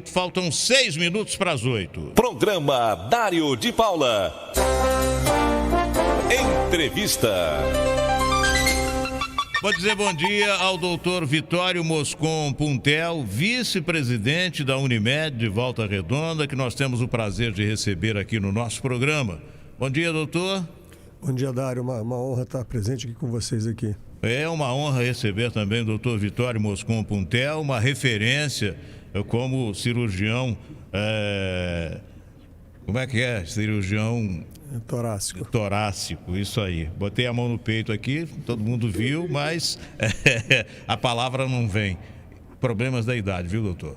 8, faltam 6 minutos para as 8. Programa Dário de Paula. Entrevista. Vou dizer bom dia ao doutor Vitório Moscon Puntel, vice-presidente da Unimed de Volta Redonda, que nós temos o prazer de receber aqui no nosso programa. Bom dia, doutor. Bom dia, Dário. Uma honra estar presente aqui com vocês aqui. É uma honra receber também o doutor Vitório Moscon Puntel, uma referência como cirurgião, como é que é? Cirurgião... Torácico, isso aí. Botei a mão no peito aqui, todo mundo viu, mas a palavra não vem. Problemas da idade, viu, doutor?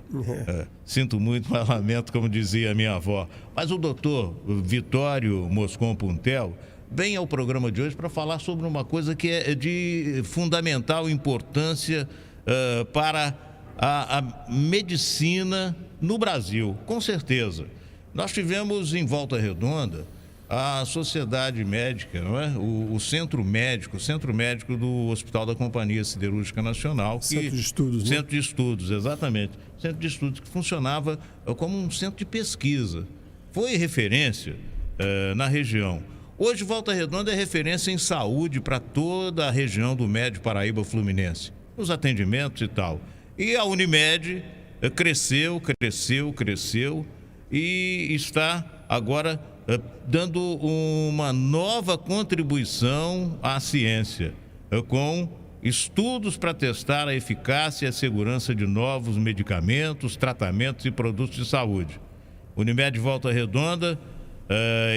Sinto muito, mas lamento, como dizia a minha avó. Mas o doutor Vitório Moscon Puntel vem ao programa de hoje para falar sobre uma coisa que é de fundamental importância para a medicina no Brasil, com certeza. Nós tivemos em Volta Redonda a Sociedade Médica, não é? O Centro Médico do Hospital da Companhia Siderúrgica Nacional. Centro de Estudos, né? Centro de Estudos, exatamente. Centro de Estudos que funcionava como um centro de pesquisa. Foi referência na região. Hoje, Volta Redonda é referência em saúde para toda a região do Médio Paraíba Fluminense, nos atendimentos e tal. E a Unimed cresceu e está agora dando uma nova contribuição à ciência, com estudos para testar a eficácia e a segurança de novos medicamentos, tratamentos e produtos de saúde. Unimed Volta Redonda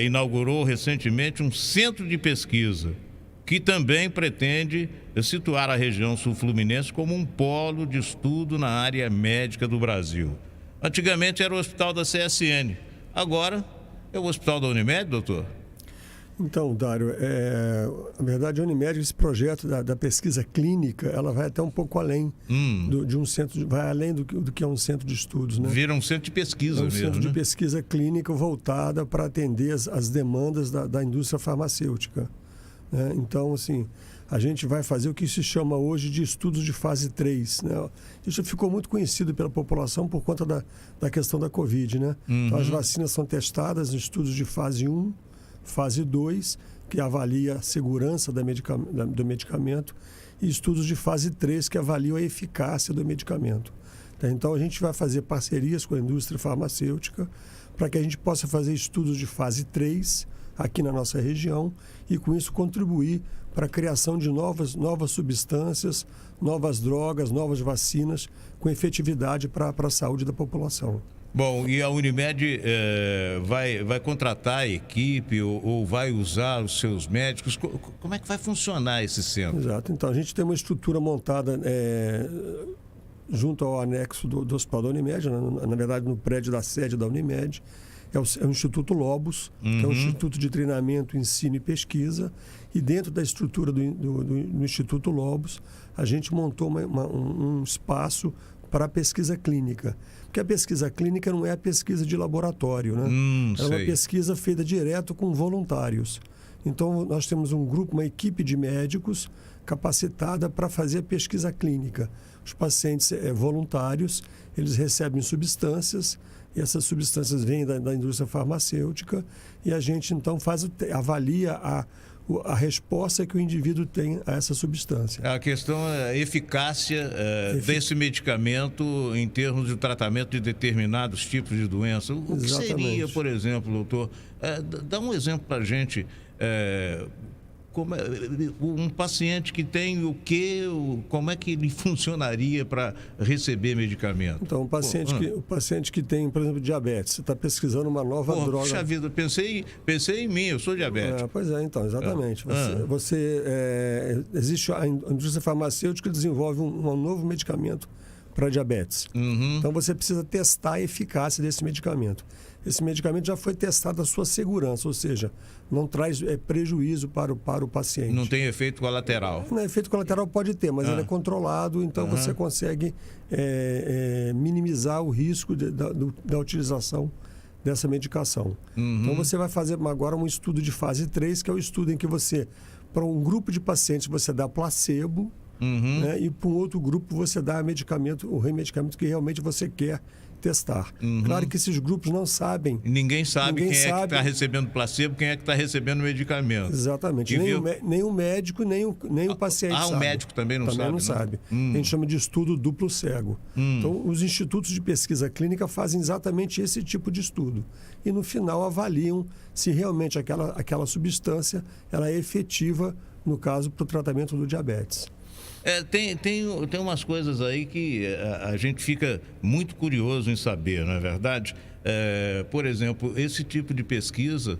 inaugurou recentemente um centro de pesquisa que também pretende situar a região sul-fluminense como um polo de estudo na área médica do Brasil. Antigamente era o hospital da CSN, agora é o hospital da Unimed, doutor? Então, Dário, na verdade, a Unimed, esse projeto da pesquisa clínica, ela vai até um pouco além de um centro, vai além do que é um centro de estudos, né? Vira um centro de pesquisa mesmo, centro de né? pesquisa clínica voltada para atender as demandas da indústria farmacêutica, né? Então, assim, a gente vai fazer o que se chama hoje de estudos de fase 3, né? Isso ficou muito conhecido pela população por conta da questão da Covid, né? Então, as vacinas são testadas em estudos de fase 1, fase 2, que avalia a segurança do medicamento, e estudos de fase 3, que avaliam a eficácia do medicamento. Então, a gente vai fazer parcerias com a indústria farmacêutica para que a gente possa fazer estudos de fase 3 aqui na nossa região e, com isso, contribuir para a criação de novas substâncias, novas drogas, novas vacinas com efetividade para a saúde da população. Bom, e a Unimed vai contratar a equipe ou vai usar os seus médicos? Como é que vai funcionar esse centro? Exato. Então, a gente tem uma estrutura montada junto ao anexo do Hospital da Unimed, na verdade, no prédio da sede da Unimed. É o Instituto Lobos, que é um instituto de treinamento, ensino e pesquisa. E dentro da estrutura do Instituto Lobos, a gente montou um espaço para a pesquisa clínica. Porque a pesquisa clínica não é a pesquisa de laboratório, né? É uma pesquisa feita direto com voluntários. Então, nós temos um grupo, uma equipe de médicos capacitada para fazer a pesquisa clínica. Os pacientes voluntários, eles recebem substâncias, e essas substâncias vêm da indústria farmacêutica, e a gente, então, avalia a resposta que o indivíduo tem a essa substância. A questão é a eficácia desse medicamento em termos de tratamento de determinados tipos de doença. O que seria, por exemplo, doutor? Dá um exemplo para a gente. Um paciente que tem o quê? Como é que ele funcionaria para receber medicamento? Então, o paciente que tem, por exemplo, diabetes, você está pesquisando uma nova droga. Puxa vida, pensei em mim, eu sou diabético. Pois é, então, exatamente. Existe a indústria farmacêutica que desenvolve um novo medicamento para diabetes. Então, você precisa testar a eficácia desse medicamento. Esse medicamento já foi testado a sua segurança, ou seja, não traz prejuízo para o paciente. Não tem efeito colateral. Não, efeito colateral pode ter, mas ele é controlado, então você consegue minimizar o risco da utilização dessa medicação. Então você vai fazer agora um estudo de fase 3, que é o estudo em que você, para um grupo de pacientes, você dá placebo, né, e para um outro grupo você dá o remedicamento que realmente você quer testar. Claro que esses grupos não sabem. Ninguém sabe quem é que está recebendo placebo, quem é que está recebendo medicamento. Exatamente. Nem o médico, nem o paciente sabe. O médico também não sabe. A gente chama de estudo duplo cego. Então, os institutos de pesquisa clínica fazem exatamente esse tipo de estudo. E, no final, avaliam se realmente aquela substância ela é efetiva, no caso, para o tratamento do diabetes. Tem umas coisas aí que a gente fica muito curioso em saber, não é verdade? Por exemplo, esse tipo de pesquisa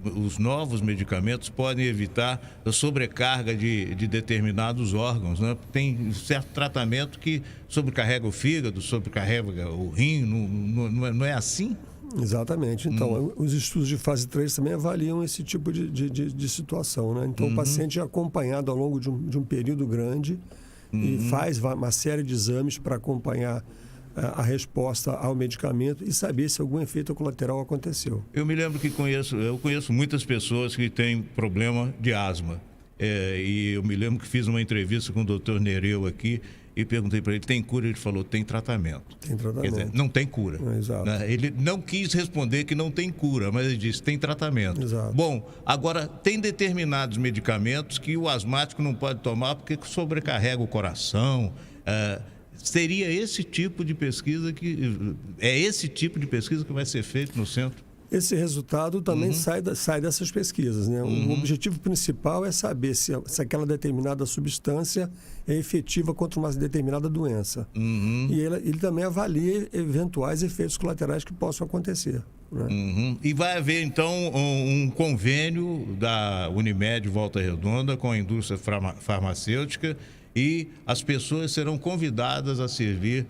os novos medicamentos podem evitar a sobrecarga de determinados órgãos, né? Tem certo tratamento que sobrecarrega o fígado, sobrecarrega o rim, não é assim? Exatamente. Então, os estudos de fase 3 também avaliam esse tipo de situação, né? Então, o paciente é acompanhado ao longo de um período grande e faz uma série de exames para acompanhar a resposta ao medicamento e saber se algum efeito colateral aconteceu. Eu me lembro que eu conheço muitas pessoas que têm problema de asma. E eu me lembro que fiz uma entrevista com o Dr. Nereu aqui e perguntei para ele, tem cura? Ele falou, tem tratamento. Tem tratamento. Quer dizer, não tem cura. Exato. Ele não quis responder que não tem cura, mas ele disse, tem tratamento. Exato. Bom, agora, tem determinados medicamentos que o asmático não pode tomar porque sobrecarrega o coração. Seria esse tipo de pesquisa que vai ser feito no centro? Esse resultado também sai dessas pesquisas, né? O objetivo principal é saber se aquela determinada substância é efetiva contra uma determinada doença. E ele também avalia eventuais efeitos colaterais que possam acontecer. Né? E vai haver, então, um convênio da Unimed Volta Redonda com a indústria farmacêutica e as pessoas serão convidadas a servir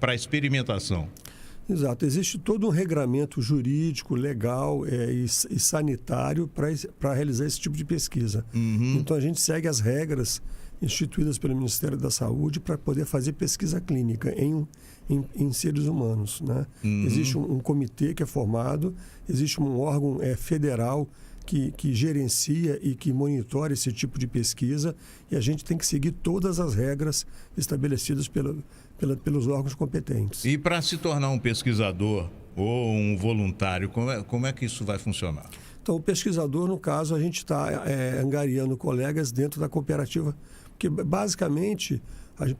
para experimentação. Exato. Existe todo um regramento jurídico, legal e sanitário para realizar esse tipo de pesquisa. Então, a gente segue as regras instituídas pelo Ministério da Saúde para poder fazer pesquisa clínica em seres humanos. Né? Existe um comitê que é formado, existe um órgão federal que gerencia e que monitora esse tipo de pesquisa e a gente tem que seguir todas as regras estabelecidas pelos órgãos competentes. E para se tornar um pesquisador ou um voluntário, como é que isso vai funcionar? Então, o pesquisador, no caso, a gente está angariando colegas dentro da cooperativa, porque basicamente,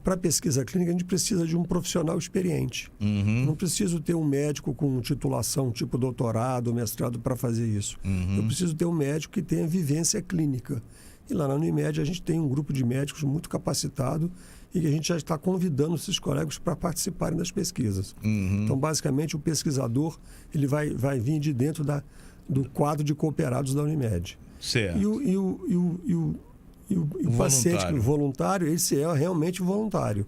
para pesquisa clínica, a gente precisa de um profissional experiente. Não preciso ter um médico com titulação, tipo doutorado, mestrado, para fazer isso. Eu preciso ter um médico que tenha vivência clínica. E lá na Unimed a gente tem um grupo de médicos muito capacitado e que a gente já está convidando esses colegas para participarem das pesquisas. Então, basicamente, o pesquisador ele vai vir de dentro do quadro de cooperados da Unimed. Certo. E o paciente voluntário, esse é realmente voluntário.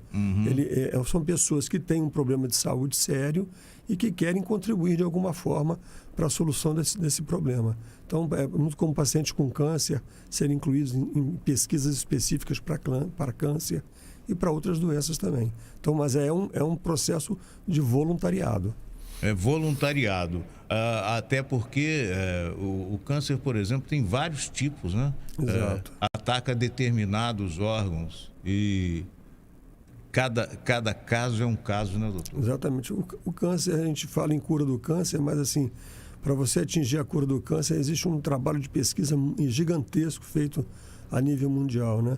São pessoas que têm um problema de saúde sério e que querem contribuir de alguma forma para a solução desse problema. Então, muito como pacientes com câncer serem incluídos em pesquisas específicas para câncer e para outras doenças também. Então, mas é um processo de voluntariado. É voluntariado. Até porque o câncer, por exemplo, tem vários tipos, né? Exato. Ataca determinados órgãos e cada caso é um caso, né, doutor? Exatamente. O câncer, a gente fala em cura do câncer, mas assim, para você atingir a cura do câncer, existe um trabalho de pesquisa gigantesco feito a nível mundial, né?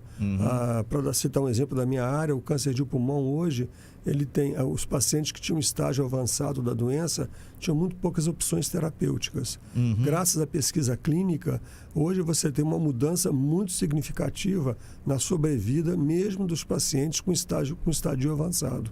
Para citar um exemplo da minha área, o câncer de pulmão hoje, ele tem os pacientes que tinham estágio avançado da doença tinham muito poucas opções terapêuticas. Graças à pesquisa clínica, hoje você tem uma mudança muito significativa na sobrevida mesmo dos pacientes com estágio avançado.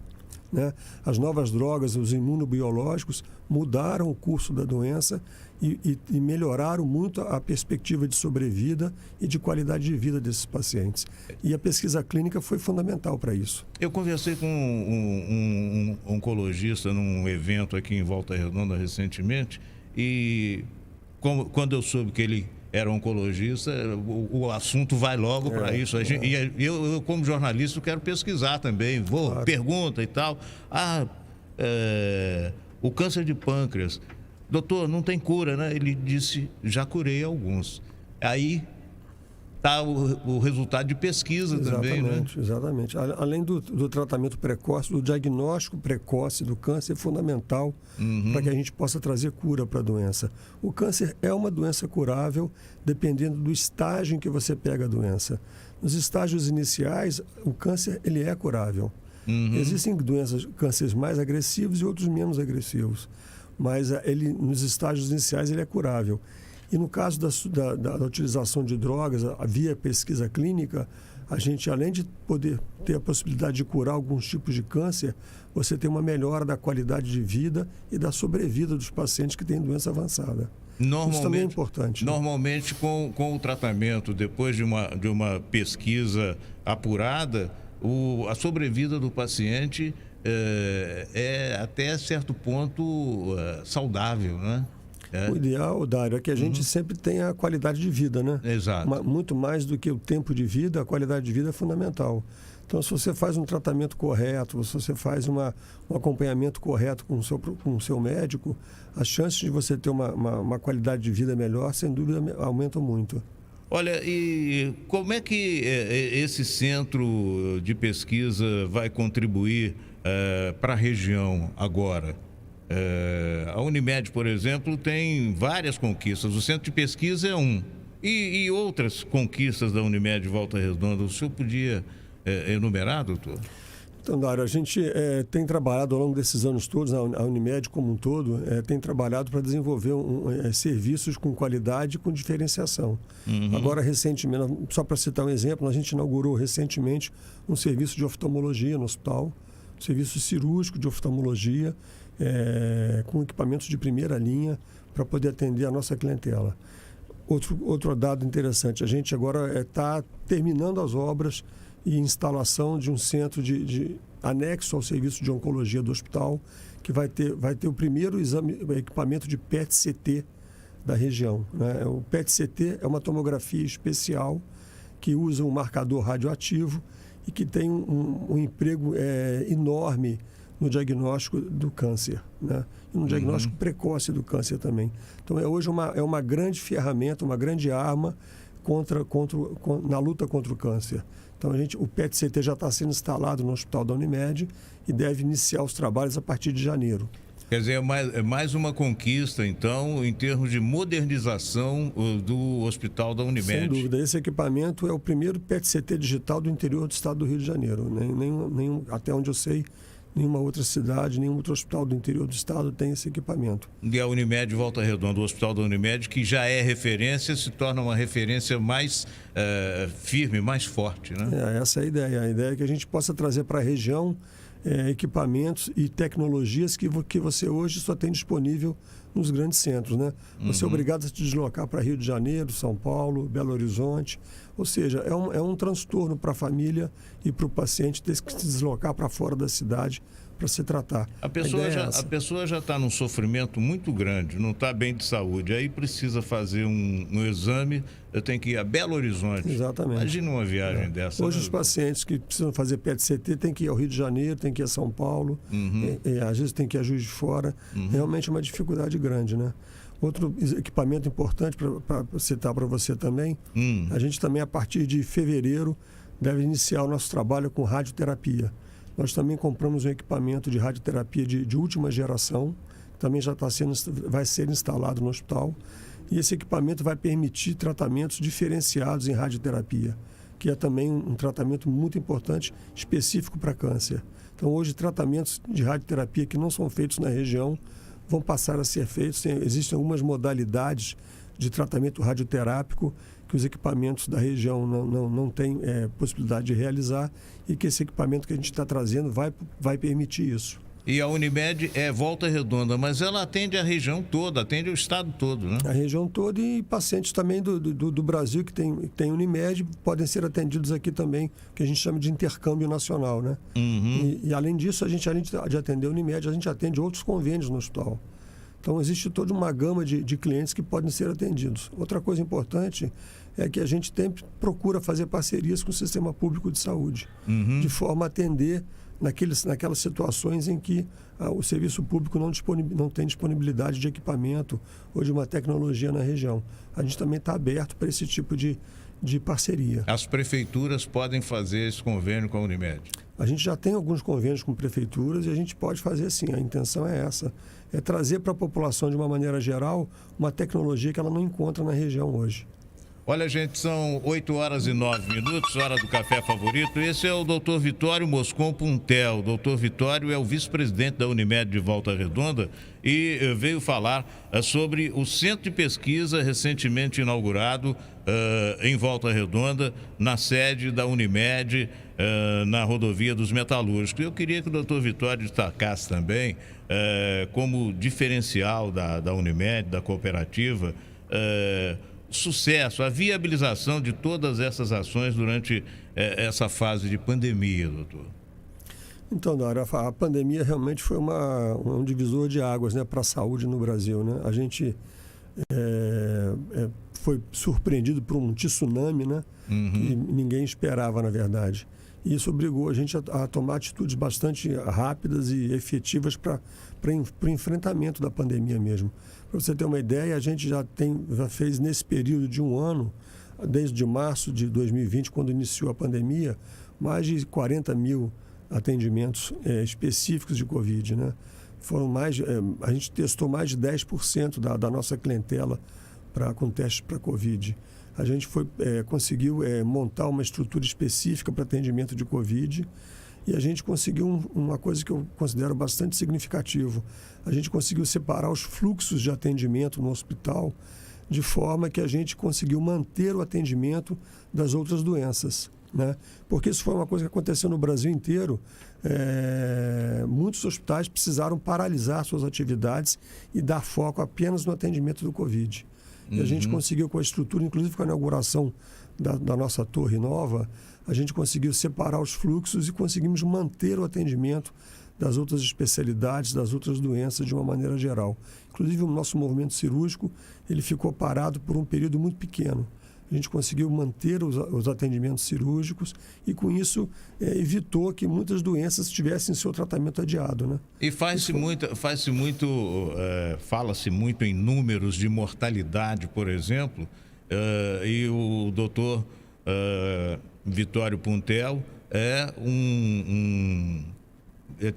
Né? As novas drogas, os imunobiológicos, mudaram o curso da doença e melhoraram muito a perspectiva de sobrevida e de qualidade de vida desses pacientes. E a pesquisa clínica foi fundamental para isso. Eu conversei com um oncologista num evento aqui em Volta Redonda recentemente e quando eu soube que ele era oncologista, o assunto vai logo para isso. E eu, como jornalista, quero pesquisar também. Claro. Pergunta e tal. O câncer de pâncreas. Doutor, não tem cura, né? Ele disse, já curei alguns. Aí está o resultado de pesquisa também, né? Exatamente. Além do tratamento precoce, o diagnóstico precoce do câncer é fundamental para que a gente possa trazer cura para a doença. O câncer é uma doença curável dependendo do estágio em que você pega a doença. Nos estágios iniciais, o câncer ele é curável. Existem cânceres mais agressivos e outros menos agressivos, mas nos estágios iniciais ele é curável. E no caso da utilização de drogas, via pesquisa clínica, a gente, além de poder ter a possibilidade de curar alguns tipos de câncer, você tem uma melhora da qualidade de vida e da sobrevida dos pacientes que têm doença avançada. Isso também é importante. Normalmente, com o tratamento, depois de uma pesquisa apurada, a sobrevida do paciente é até certo ponto saudável, né? O ideal, Dário, é que a gente sempre tenha a qualidade de vida, né? Exato. Muito mais do que o tempo de vida, a qualidade de vida é fundamental. Então, se você faz um tratamento correto, se você faz um acompanhamento correto com o seu médico, as chances de você ter uma qualidade de vida melhor, sem dúvida, aumentam muito. Olha, e como é que esse centro de pesquisa vai contribuir para a região agora? A Unimed, por exemplo, tem várias conquistas. O centro de pesquisa é um. E outras conquistas da Unimed de Volta Redonda, o senhor podia enumerar, doutor? Então, Dário, a gente tem trabalhado ao longo desses anos todos, a Unimed como um todo, tem trabalhado para desenvolver serviços com qualidade e com diferenciação. Agora, recentemente, só para citar um exemplo, a gente inaugurou recentemente um serviço de oftalmologia no hospital, um serviço cirúrgico de oftalmologia, com equipamentos de primeira linha para poder atender a nossa clientela. Outro dado interessante, a gente agora está terminando as obras e instalação de um centro de anexo ao serviço de oncologia do hospital, que vai ter o primeiro equipamento de PET-CT da região, né? O PET-CT é uma tomografia especial que usa um marcador radioativo e que tem um emprego enorme no diagnóstico do câncer, né? E no diagnóstico precoce do câncer também. Então, hoje é uma grande ferramenta, uma grande arma na luta contra o câncer. Então, o PET-CT já está sendo instalado no Hospital da Unimed e deve iniciar os trabalhos a partir de janeiro. Quer dizer, é mais uma conquista, então, em termos de modernização do Hospital da Unimed. Sem dúvida. Esse equipamento é o primeiro PET-CT digital do interior do estado do Rio de Janeiro. Até onde eu sei, nenhuma outra cidade, nenhum outro hospital do interior do estado tem esse equipamento. E a Unimed Volta Redonda, o Hospital da Unimed, que já é referência, se torna uma referência mais firme, mais forte, né? Essa é a ideia. A ideia é que a gente possa trazer para a região equipamentos e tecnologias que você hoje só tem disponível nos grandes centros, né? Você é obrigado a se deslocar para Rio de Janeiro, São Paulo, Belo Horizonte. Ou seja, é um transtorno para a família e para o paciente ter que se deslocar para fora da cidade para se tratar. A pessoa já está num sofrimento muito grande, não está bem de saúde, aí precisa fazer um exame, eu tenho que ir a Belo Horizonte. Exatamente. Imagina uma viagem dessa. Hoje os pacientes que precisam fazer PET-CT têm que ir ao Rio de Janeiro, têm que ir a São Paulo, às vezes tem que ir a Juiz de Fora. Realmente é uma dificuldade grande, né? Outro equipamento importante para citar para você também, a gente também, a partir de fevereiro, deve iniciar o nosso trabalho com radioterapia. Nós também compramos um equipamento de radioterapia de última geração, também vai ser instalado no hospital, e esse equipamento vai permitir tratamentos diferenciados em radioterapia, que é também um tratamento muito importante, específico para câncer. Então, hoje, tratamentos de radioterapia que não são feitos na região vão passar a ser feitos. Existem algumas modalidades de tratamento radioterápico que os equipamentos da região não têm possibilidade de realizar e que esse equipamento que a gente está trazendo vai permitir isso. E a Unimed é Volta Redonda, mas ela atende a região toda, atende o estado todo, né? A região toda, e pacientes também do Brasil que tem Unimed podem ser atendidos aqui também, que a gente chama de intercâmbio nacional, né? E além disso, além de atender a Unimed, a gente atende outros convênios no hospital. Então, existe toda uma gama de clientes que podem ser atendidos. Outra coisa importante é que a gente sempre procura fazer parcerias com o sistema público de saúde, de forma a atender naquelas situações em que o serviço público não tem disponibilidade de equipamento ou de uma tecnologia na região. A gente também está aberto para esse tipo de de parceria. As prefeituras podem fazer esse convênio com a Unimed? A gente já tem alguns convênios com prefeituras e a gente pode fazer sim. A intenção é essa, é trazer para a população, de uma maneira geral, uma tecnologia que ela não encontra na região hoje. Olha, gente, são 8h09, hora do café favorito. Esse é o Dr. Vitório Moscon Puntel. O Dr. Vitório é o vice-presidente da Unimed de Volta Redonda e veio falar sobre o centro de pesquisa recentemente inaugurado em Volta Redonda, na sede da Unimed, na rodovia dos Metalúrgicos. Eu queria que o Dr. Vitório destacasse também como diferencial da Unimed, da cooperativa, sucesso, a viabilização de todas essas ações durante essa fase de pandemia, doutor. Então, Dário, a pandemia realmente foi um divisor de águas, né, para a saúde no Brasil, né? A gente foi surpreendido por um tsunami, né, que ninguém esperava, na verdade. E isso obrigou a gente a tomar atitudes bastante rápidas e efetivas para o enfrentamento da pandemia mesmo. Para você ter uma ideia, a gente já fez nesse período de um ano, desde março de 2020, quando iniciou a pandemia, mais de 40 mil atendimentos específicos de Covid, né? A gente testou mais de 10% da nossa clientela com testes para Covid. A gente conseguiu montar uma estrutura específica para atendimento de Covid e a gente conseguiu uma coisa que eu considero bastante significativo. A gente conseguiu separar os fluxos de atendimento no hospital de forma que a gente conseguiu manter o atendimento das outras doenças, né? Porque isso foi uma coisa que aconteceu no Brasil inteiro. Muitos hospitais precisaram paralisar suas atividades e dar foco apenas no atendimento do Covid. E a gente conseguiu, com a estrutura, inclusive com a inauguração da nossa torre nova, a gente conseguiu separar os fluxos e conseguimos manter o atendimento das outras especialidades, das outras doenças de uma maneira geral. Inclusive, o nosso movimento cirúrgico ele ficou parado por um período muito pequeno. A gente conseguiu manter os atendimentos cirúrgicos e, com isso, evitou que muitas doenças tivessem seu tratamento adiado, né? E fala-se muito em números de mortalidade, por exemplo, e o doutor Vitório Puntel é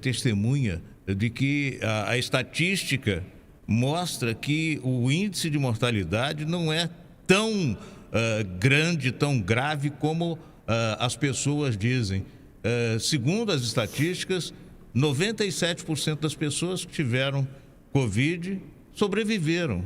testemunha de que a estatística mostra que o índice de mortalidade não é tão grande, tão grave como as pessoas dizem. Segundo as estatísticas, 97% das pessoas que tiveram Covid sobreviveram.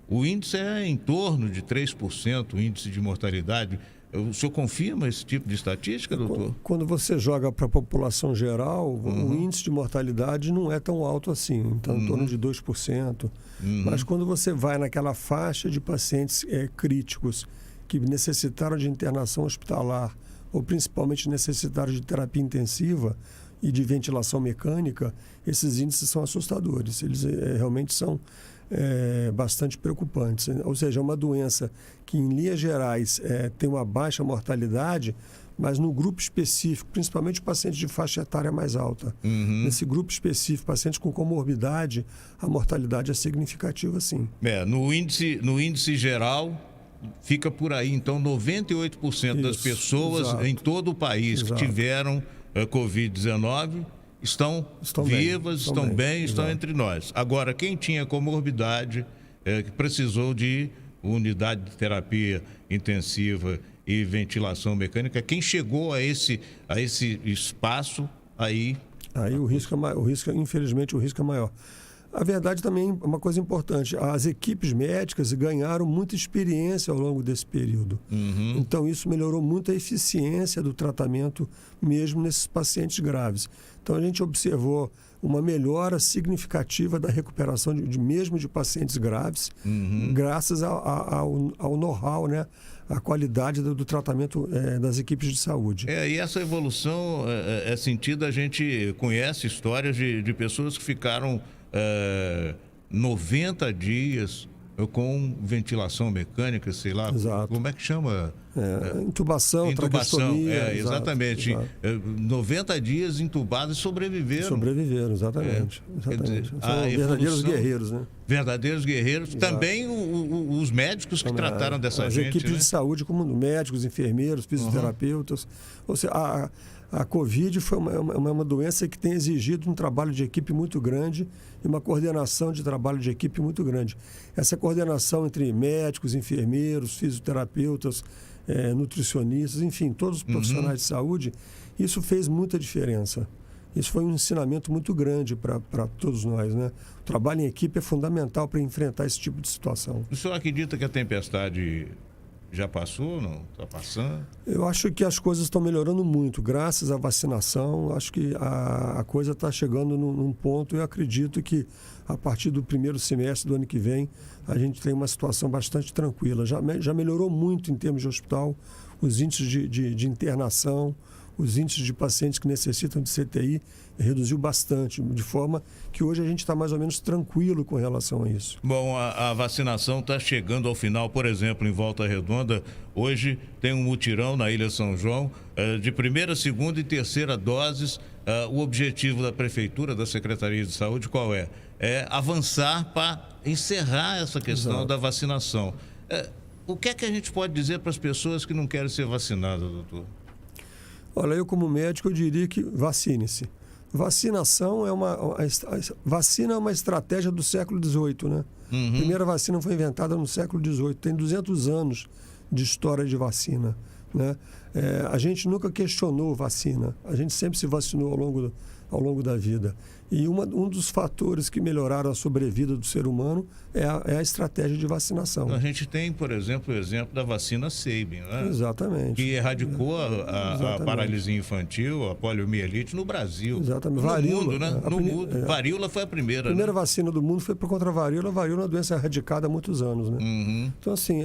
O índice é em torno de 3%, o índice de mortalidade. O senhor confirma esse tipo de estatística, doutor? Quando você joga para a população geral, o índice de mortalidade não é tão alto assim, então em torno de 2%. Mas quando você vai naquela faixa de pacientes críticos que necessitaram de internação hospitalar ou principalmente necessitaram de terapia intensiva e de ventilação mecânica, esses índices são assustadores. Eles realmente são bastante preocupantes. Ou seja, é uma doença que, em linhas gerais, tem uma baixa mortalidade, mas no grupo específico, principalmente pacientes de faixa etária mais alta. Nesse grupo específico, pacientes com comorbidade, a mortalidade é significativa, sim. No índice geral, fica por aí. Então, 98% das pessoas em todo o país que tiveram Covid-19 estão vivas, estão bem, estão entre nós. Agora, quem tinha comorbidade, que precisou de unidade de terapia intensiva e ventilação mecânica, quem chegou a esse espaço, aí o risco infelizmente, o risco é maior. A verdade também é uma coisa importante. As equipes médicas ganharam muita experiência ao longo desse período. Então, isso melhorou muito a eficiência do tratamento, mesmo nesses pacientes graves. Então, a gente observou uma melhora significativa da recuperação mesmo de pacientes graves, graças ao know-how, né? A qualidade do tratamento das equipes de saúde. E essa evolução é sentida, a gente conhece histórias de pessoas que ficaram 90 dias com ventilação mecânica, sei lá. Exato. Como é que chama? Intubação, traqueostomia. Exatamente. Exato. 90 dias entubados e sobreviveram. Exatamente. Dizer, são verdadeiros guerreiros, né? Verdadeiros guerreiros. Exato. Também os médicos que trataram dessa gente. As equipes de saúde, como médicos, enfermeiros, fisioterapeutas. Ou seja, a Covid foi uma doença que tem exigido um trabalho de equipe muito grande e uma coordenação de trabalho de equipe muito grande. Essa coordenação entre médicos, enfermeiros, fisioterapeutas, nutricionistas, enfim, todos os profissionais de saúde, isso fez muita diferença. Isso foi um ensinamento muito grande para todos nós, né? O trabalho em equipe é fundamental para enfrentar esse tipo de situação. O senhor acredita que a tempestade já passou, não? Está passando? Eu acho que as coisas estão melhorando muito, graças à vacinação. Acho que a coisa está chegando num ponto. Eu acredito que a partir do primeiro semestre do ano que vem, a gente tem uma situação bastante tranquila. Já melhorou muito em termos de hospital, os índices de internação, os índices de pacientes que necessitam de CTI reduziu bastante, de forma que hoje a gente está mais ou menos tranquilo com relação a isso. Bom, a vacinação está chegando ao final, por exemplo, em Volta Redonda, hoje tem um mutirão na Ilha São João, de primeira, segunda e terceira doses. O objetivo da Prefeitura, da Secretaria de Saúde, qual é? É avançar para encerrar essa questão Exato. da vacinação. O que é que a gente pode dizer para as pessoas que não querem ser vacinadas, doutor? Olha, eu como médico, eu diria que vacine-se. Vacinação vacina é uma estratégia do século XVIII, né? A primeira vacina foi inventada no século XVIII. Tem 200 anos de história de vacina, né? A gente nunca questionou vacina. A gente sempre se vacinou ao longo da vida. E um dos fatores que melhoraram a sobrevida do ser humano é a estratégia de vacinação. A gente tem, por exemplo, o exemplo da vacina Sabin, né? Exatamente. Que erradicou a paralisia infantil, a poliomielite no Brasil. Exatamente. No mundo, né? No mundo. Varíola foi a primeira. A primeira vacina do mundo foi contra a varíola. A varíola é uma doença erradicada há muitos anos, né? Então, assim,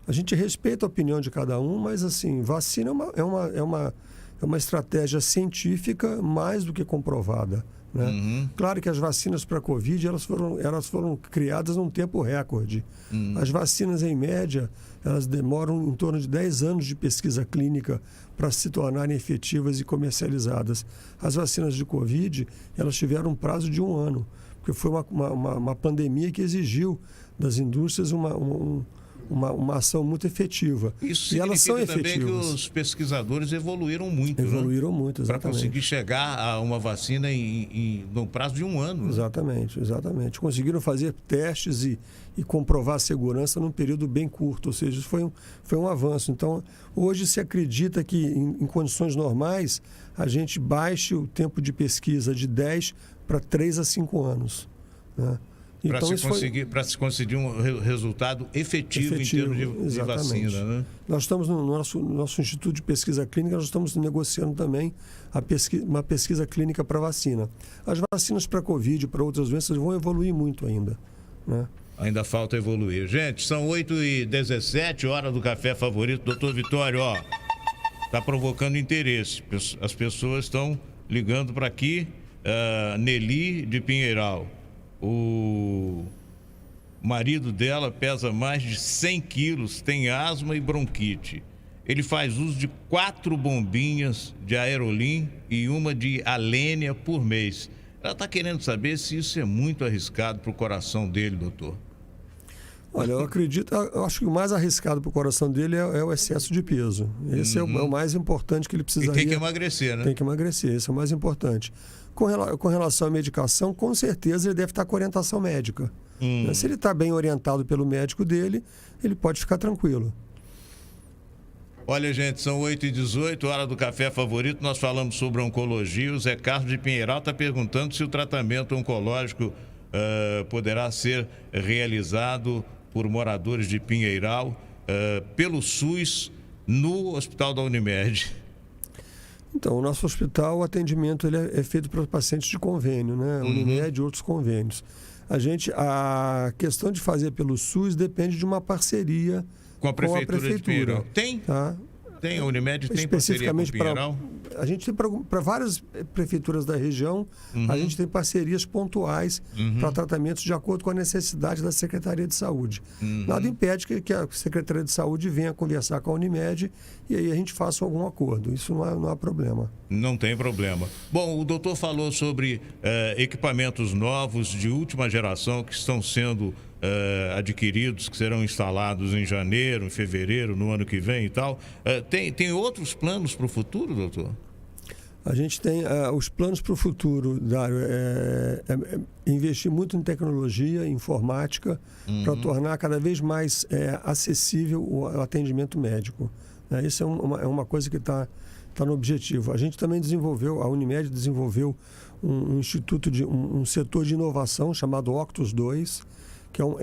a gente respeita a opinião de cada um, mas, assim, vacina é uma estratégia científica mais do que comprovada, né? Claro que as vacinas para a Covid elas foram criadas num tempo recorde. As vacinas, em média, elas demoram em torno de 10 anos de pesquisa clínica para se tornarem efetivas e comercializadas. As vacinas de Covid, elas tiveram um prazo de 1 ano, porque foi uma pandemia que exigiu das indústrias uma ação muito efetiva. Isso e elas são significa também efetivas. que os pesquisadores evoluíram muito, Evoluíram muito, para exatamente. conseguir chegar a uma vacina no prazo de 1 ano. Exatamente. Conseguiram fazer testes e comprovar a segurança num período bem curto, ou seja, isso foi um avanço. Então, hoje se acredita que em condições normais a gente baixe o tempo de pesquisa de 10 para 3 a 5 anos, né? Para se conseguir um resultado efetivo em termos de vacina, né? Nós estamos no nosso Instituto de Pesquisa Clínica, nós estamos negociando também uma pesquisa clínica para vacina. As vacinas para Covid e para outras doenças vão evoluir muito ainda, né? Ainda falta evoluir. Gente, são 8h17, hora do café favorito. Doutor Vitório, está provocando interesse. As pessoas estão ligando para aqui, Nelly de Pinheiral. O marido dela pesa mais de 100 quilos, tem asma e bronquite. Ele faz uso de 4 bombinhas de Aerolim e uma de Alênia por mês. Ela está querendo saber se isso é muito arriscado para o coração dele, doutor. Olha, eu acho que o mais arriscado para o coração dele é o excesso de peso. Esse é o mais importante que ele precisaria. E tem que emagrecer, né? Tem que emagrecer, esse é o mais importante. Com relação à medicação, com certeza ele deve estar com orientação médica. Se ele está bem orientado pelo médico dele, ele pode ficar tranquilo. Olha, gente, são 8h18, hora do café favorito. Nós falamos sobre oncologia. O Zé Carlos de Pinheiral está perguntando se o tratamento oncológico poderá ser realizado por moradores de Pinheiral pelo SUS no Hospital da Unimed. Então, o nosso hospital, o atendimento ele é feito para pacientes de convênio, né? Unimed e outros convênios. A questão de fazer pelo SUS depende de uma parceria com a Prefeitura de Pinheiral. Tem? Tá? A Unimed tem parceria com o Pinheiral? A gente tem para várias prefeituras da região, a gente tem parcerias pontuais para tratamentos de acordo com a necessidade da Secretaria de Saúde. Nada impede que a Secretaria de Saúde venha conversar com a Unimed e aí a gente faça algum acordo. Isso não há problema. Não tem problema. Bom, o doutor falou sobre equipamentos novos de última geração que estão sendo adquiridos, que serão instalados em janeiro, em fevereiro, no ano que vem e tal. Tem outros planos para o futuro, doutor? A gente tem os planos para o futuro, Dário, investir muito em tecnologia, informática, para tornar cada vez mais acessível o atendimento médico. Isso é uma coisa que está no objetivo. A gente também a Unimed desenvolveu um instituto, um setor de inovação chamado Octus 2,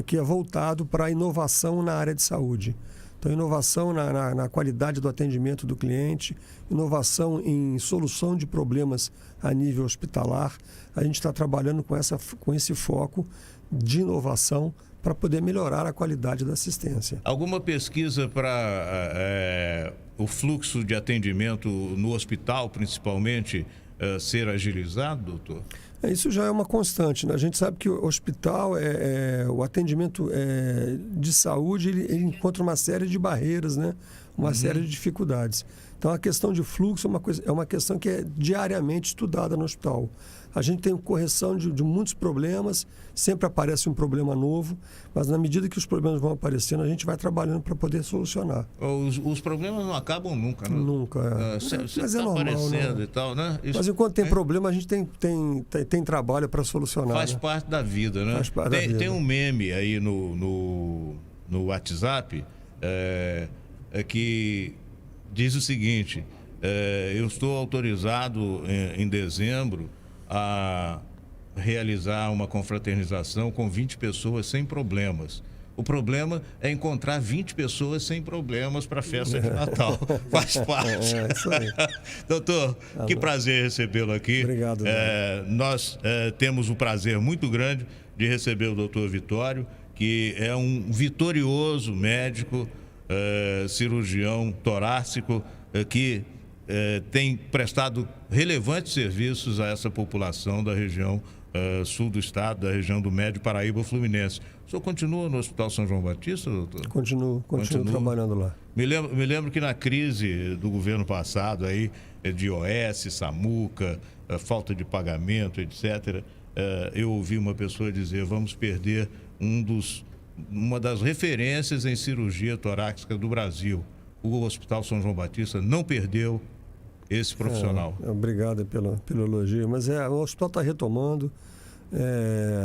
que é voltado para a inovação na área de saúde. Então, inovação na qualidade do atendimento do cliente, inovação em solução de problemas a nível hospitalar. A gente está trabalhando com esse foco de inovação para poder melhorar a qualidade da assistência. Alguma pesquisa para o fluxo de atendimento no hospital, principalmente, ser agilizado, doutor? Isso já é uma constante, né? A gente sabe que o hospital, o atendimento de saúde, ele encontra uma série de barreiras, né? Uma série de dificuldades. Então, a questão de fluxo é uma questão que é diariamente estudada no hospital. A gente tem correção de muitos problemas, sempre aparece um problema novo, mas na medida que os problemas vão aparecendo, a gente vai trabalhando para poder solucionar. Os problemas não acabam nunca, né? Nunca. Mas é normal, aparecendo, né? E tal, né? Mas enquanto tem problema, a gente tem trabalho para solucionar. Faz, né? Parte da vida, né? Faz parte da vida. Tem um meme aí no WhatsApp que diz o seguinte: eu estou autorizado em dezembro a realizar uma confraternização com 20 pessoas sem problemas. O problema é encontrar 20 pessoas sem problemas para a festa de Natal. Faz parte. Isso aí. Doutor, que prazer recebê-lo aqui. Obrigado. Nós temos um prazer muito grande de receber o doutor Vitório, que é um vitorioso médico, cirurgião torácico, que tem prestado relevantes serviços a essa população da região sul do estado, da região do Médio Paraíba Fluminense. O senhor continua no Hospital São João Batista, doutor? Continuo trabalhando lá. Me lembro que na crise do governo passado, aí, de IOS, SAMUCA, falta de pagamento, etc., eu ouvi uma pessoa dizer: vamos perder uma das referências em cirurgia torácica do Brasil. O Hospital São João Batista não perdeu esse profissional. Obrigado pelo elogio, mas o hospital está retomando.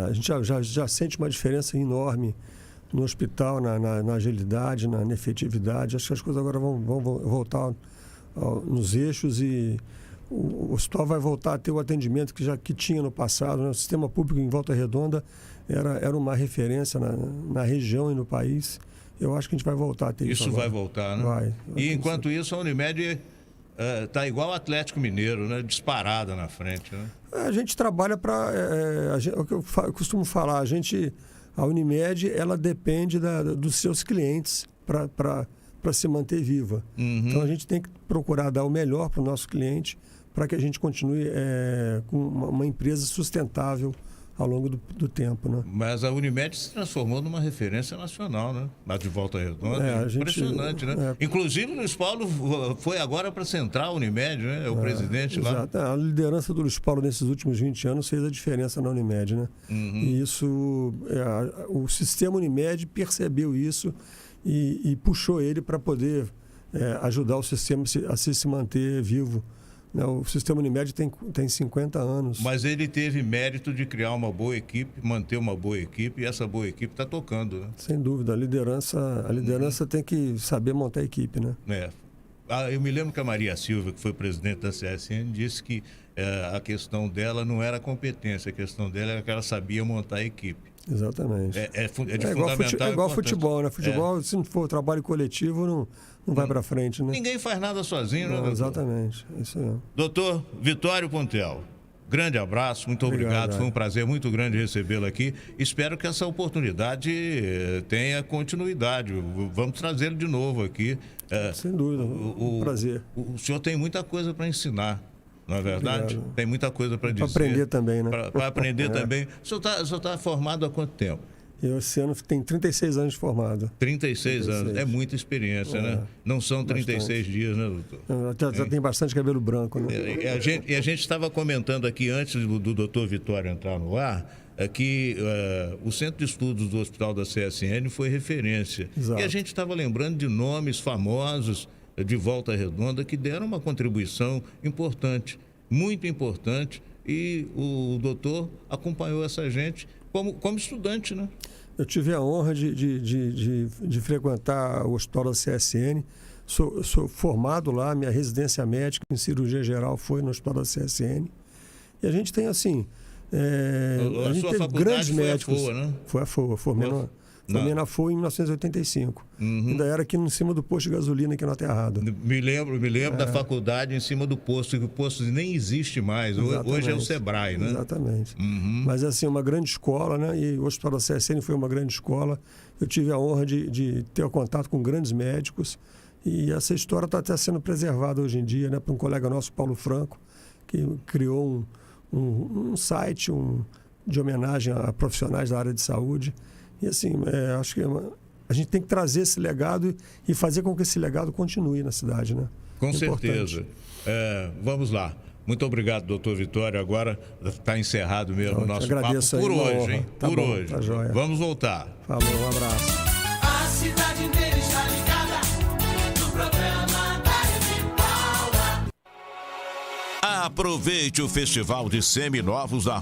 A gente já sente uma diferença enorme no hospital, na agilidade, na efetividade. Acho que as coisas agora vão voltar nos eixos e o hospital vai voltar a ter o atendimento que tinha no passado, né? O sistema público em Volta Redonda era uma referência na região e no país. Eu acho que a gente vai voltar a ter isso. Isso vai voltar, né? Vai. E enquanto isso, a Unimed está igual o Atlético Mineiro, né? Disparada na frente, né? A gente trabalha para... o que eu costumo falar, a Unimed, ela depende dos seus clientes para se manter viva. Então, a gente tem que procurar dar o melhor para o nosso cliente para que a gente continue com uma empresa sustentável ao longo do tempo, né? Mas a Unimed se transformou numa referência nacional, né? Lá de Volta Redonda. Impressionante, né? Inclusive, o Luiz Paulo foi agora para a Central Unimed, né? O presidente lá. Exato. A liderança do Luiz Paulo nesses últimos 20 anos fez a diferença na Unimed, né? E isso, o sistema Unimed percebeu isso e puxou ele para poder ajudar o sistema a se manter vivo. O sistema Unimed tem 50 anos. Mas ele teve mérito de criar uma boa equipe, manter uma boa equipe, e essa boa equipe está tocando, né? Sem dúvida. A liderança tem que saber montar a equipe, né? Eu me lembro que a Maria Silva, que foi presidente da CSN, disse que a questão dela não era competência, a questão dela era que ela sabia montar a equipe. Exatamente. É fundamental. É igual futebol, né? Futebol, se não for trabalho coletivo, não vai para frente, né? Ninguém faz nada sozinho, né? Exatamente. Isso é. Doutor Vitório Pontel, grande abraço, muito obrigado. Foi um prazer muito grande recebê-lo aqui. Espero que essa oportunidade tenha continuidade. Vamos trazê-lo de novo aqui. Sem dúvida, prazer. O senhor tem muita coisa para ensinar, não é verdade? Obrigado. Tem muita coisa para dizer. Para aprender também, né? Para aprender também. O senhor está formado há quanto tempo? Eu, esse ano, tenho 36 anos de formado. 36 anos. É muita experiência, né? Não são 36 bastante. Dias, né, doutor? Já tem bastante cabelo branco, né? A gente estava comentando aqui, antes do doutor Vitório entrar no ar, que o Centro de Estudos do Hospital da CSN foi referência. Exato. E a gente estava lembrando de nomes famosos de Volta Redonda que deram uma contribuição importante, muito importante, e o doutor acompanhou essa gente como estudante, né? Eu tive a honra de frequentar o Hospital da CSN. Sou formado lá, minha residência médica em cirurgia geral foi no Hospital da CSN. E a gente tem, assim... a gente teve grandes médicos. Foi a FOA, né? Foi a FOA, formei na FOA em 1985. Ainda era aqui em cima do posto de gasolina, aqui na Terrada. Me lembro da faculdade em cima do posto, que o posto nem existe mais. Exatamente. Hoje é o Sebrae, né? Exatamente. Mas, assim, uma grande escola, né? E o Hospital da CSN foi uma grande escola. Eu tive a honra de ter contato com grandes médicos. E essa história está até sendo preservada hoje em dia, né? Por um colega nosso, Paulo Franco, que criou um site de homenagem a profissionais da área de saúde. E, assim, acho que a gente tem que trazer esse legado e fazer com que esse legado continue na cidade, né? Com certeza. Vamos lá. Muito obrigado, doutor Vitório. Agora está encerrado mesmo o nosso papo por hoje, hein? Tá por bom, hoje. Tá joia. Vamos voltar. Falou, um abraço. A cidade inteira está ligada no programa Dário de Paula. Aproveite o Festival de Seminovos da